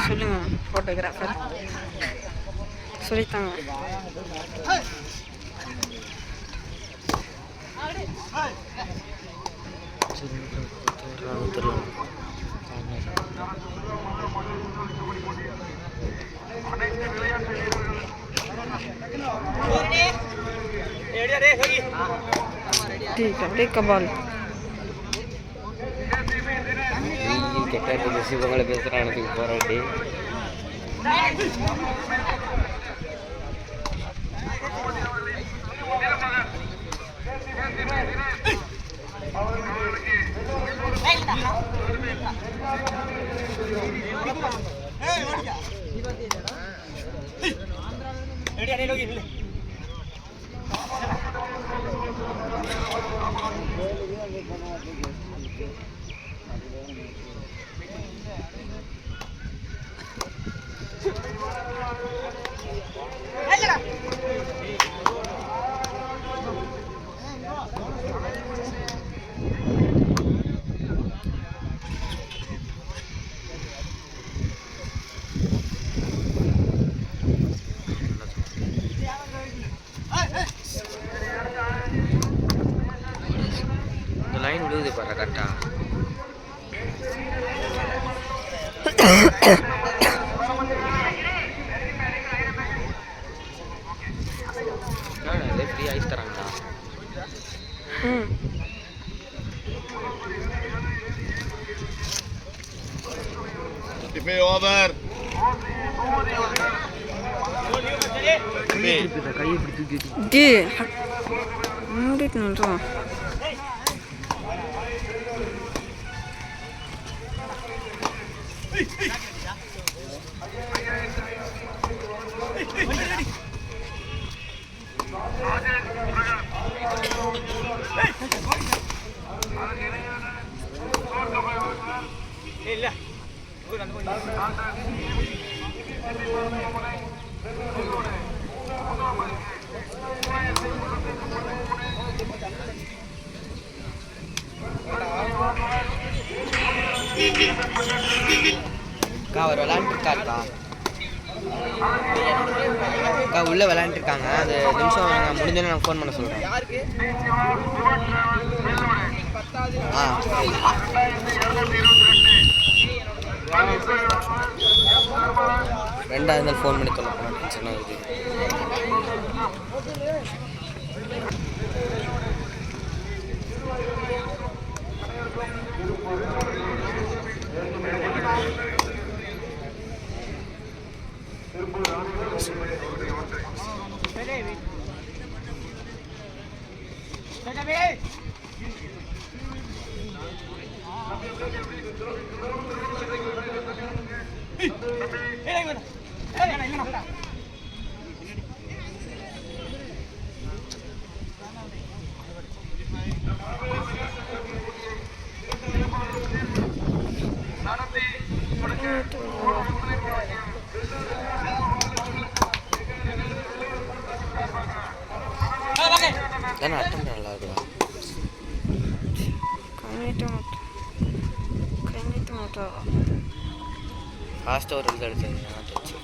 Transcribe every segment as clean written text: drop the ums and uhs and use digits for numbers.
சொல்லுங்க போட்டோகிராஃபர் சொல்லித்தாங்க. ठीक है टेक अ बॉल கெட்ட சிவங்களை பேசுறானதுக்கு போராட்டி லைன் விழுகுது பாரு கரெக்டா. ஃப்ரீ ஐஸ் தராங்கடா. Tipe over. கையை பிடிச்சி டி மூடிட்டு அவர் விளையாண்டுருக்காருக்கா. உள்ள விளையாண்டுருக்காங்க. அது நிமிஷம் முடிஞ்சோன்னு நான் ஃபோன் பண்ண சொல்கிறேன். ரெண்டாவது நாள் ஃபோன் பண்ணி சொல்ல போனேன். டென்ஷன் ஆகுது. தானே அட்டம் நல்லா இருக்குதா லாஸ்ட்டாக ஒரு இது எடுத்தது வச்சு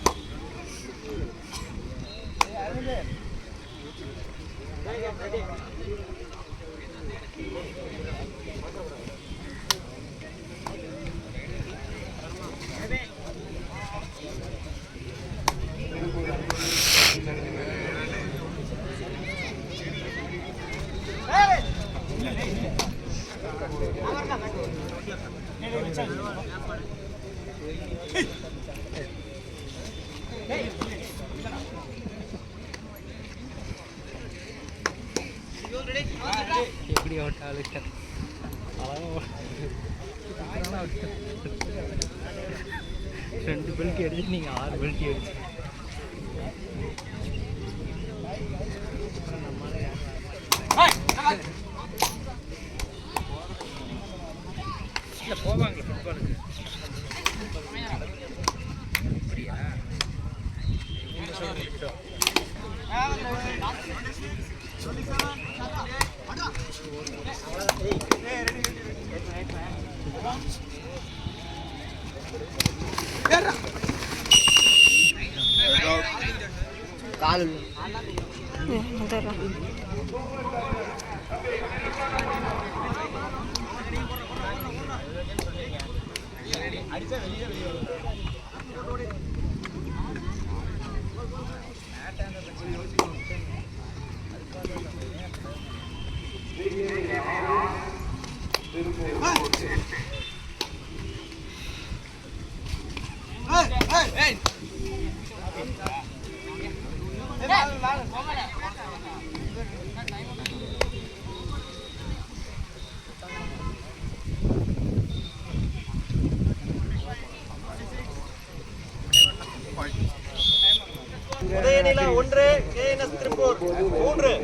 எப்படி ஓட்டாளு 2 பெல்ட் அடிச்சு நீங்கள் 6 பெல்ட் அடிச்சு போவாங்க ஃபுட்பாலுக்கு கால் உதயநிலா 1 KNS திருப்பூர் 3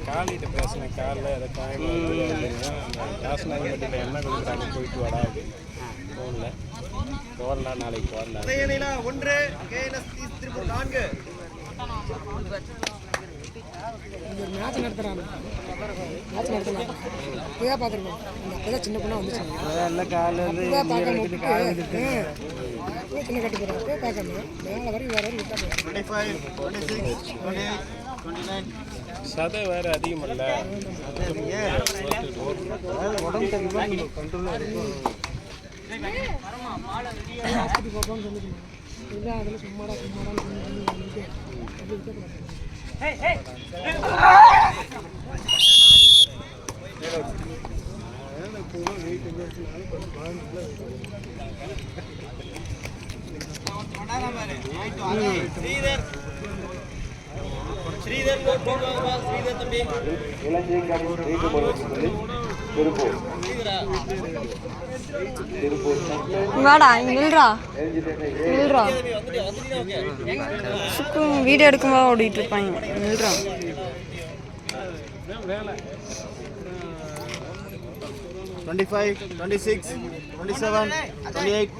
காலிட்ட பேசினேன் காலில் அதை காயம் காசுநாயகப்பட்டியில் என்ன கொடுக்குறாங்க போயிட்டு வாடா ஃபோனில் போடலாம் நாளைக்கு போடலாம். உதயநிலா 1 KNS திருப்பூர் 4 மேட்ச் நடத்துறாங்க இப்போதான் பார்த்துருக்கோம் அப்போதான் சின்ன பொண்ணா வந்துச்சு எல்லாம் காலில் சின்ன கட்டு போகிறோம் அப்போ பார்க்கணும் மேலே வரைக்கும் வேறு விட்டா 25, 26, 28, 29. சதை வேறு அதிகமல்ல உடம்பு தெரியுமா கண்ட்ரோலாக இருக்கும் பார்ப்போம்னு சொல்லிக்கணும் இல்லை அதில் சும்மாடா வந்துட்டு வாடா இங்க நில்றா நில்றா சுக்கு வீடியோ எடுக்கும்போது ஓடிட்டு இருப்பாங்க நில்றா 25, 26, 27, 28.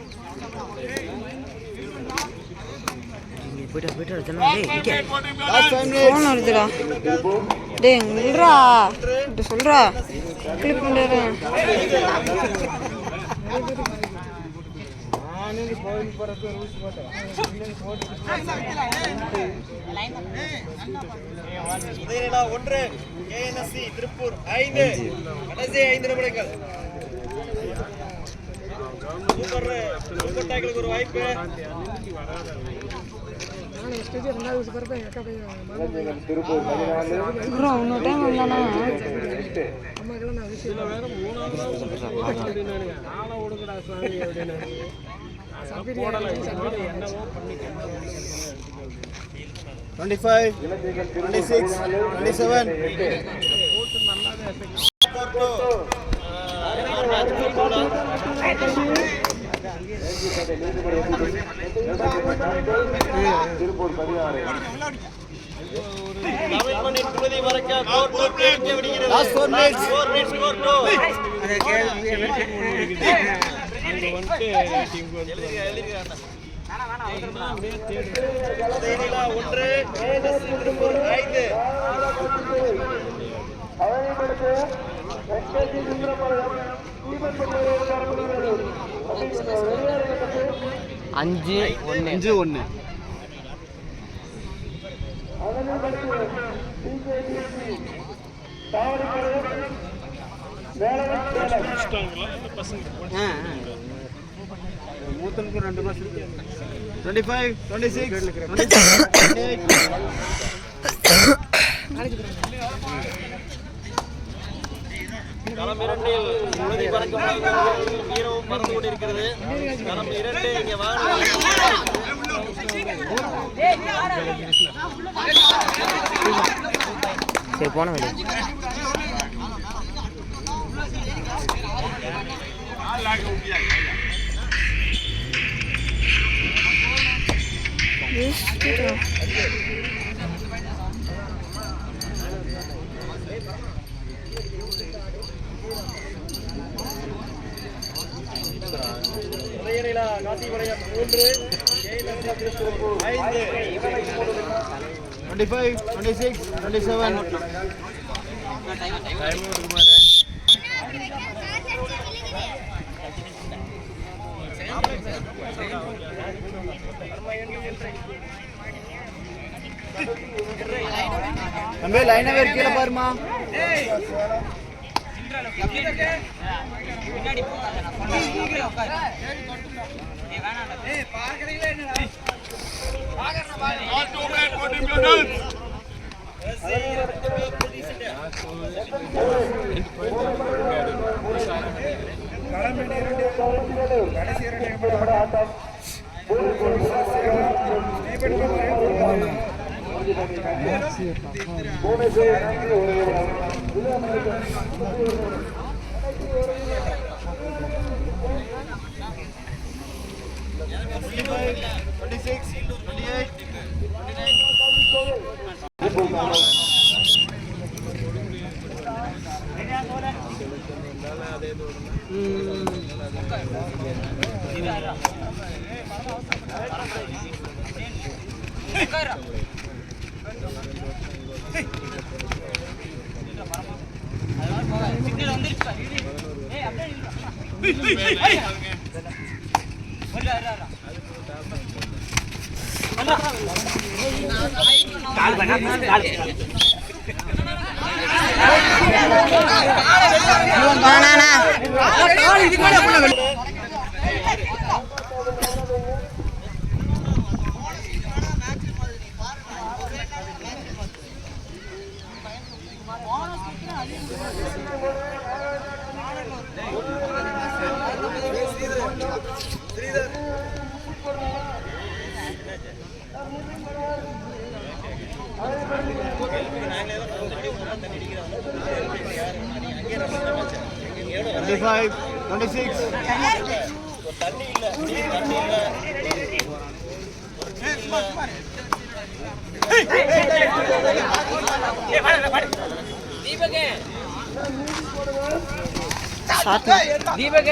ஃபோன் வருதுடா டேய் நில்றா இப்படி சொல்றா கிளிக் பண்ணுறேன் உதயநிலா 1 KNSC திருப்பூர் 5 கடைசி 5 நிமிடங்கள் சூப்பர் டாக்கிளுக்கு ஒரு வாய்ப்பு நான் ஸ்டேஜ் 2வது பிறகு எங்க அக்கா பையன் ப்ரோ இன்னொரு டைம் வந்தானா அம்மாக்கெல்லாம் நான் விஷயம் வேற 3வது அப்படின்னானுங்க ஆளை விடுங்கடா சாமி அப்படின்னு என்னவோ பண்ணிக்க 25, 26, 27. போட்டு நல்லாவே எஃபெக்ட் Last 4 minutes. அங்கே வந்துட்டு டீமுக்கு வந்து அஞ்சு 5-1. மூத்தனுக்கு 2 மாசம் 25, 26, 27, 28. களமிரண்டில் உறுதி பறக்கும் வீரமும் பறந்து கொண்டிருக்கிறது. களம் 2 இங்கே சரி போன வேலை காசிபாளையம் 3 5 25, 26, 27. தம்பி லைனா வேற கீழ பாருமா. Five, 26. Dibak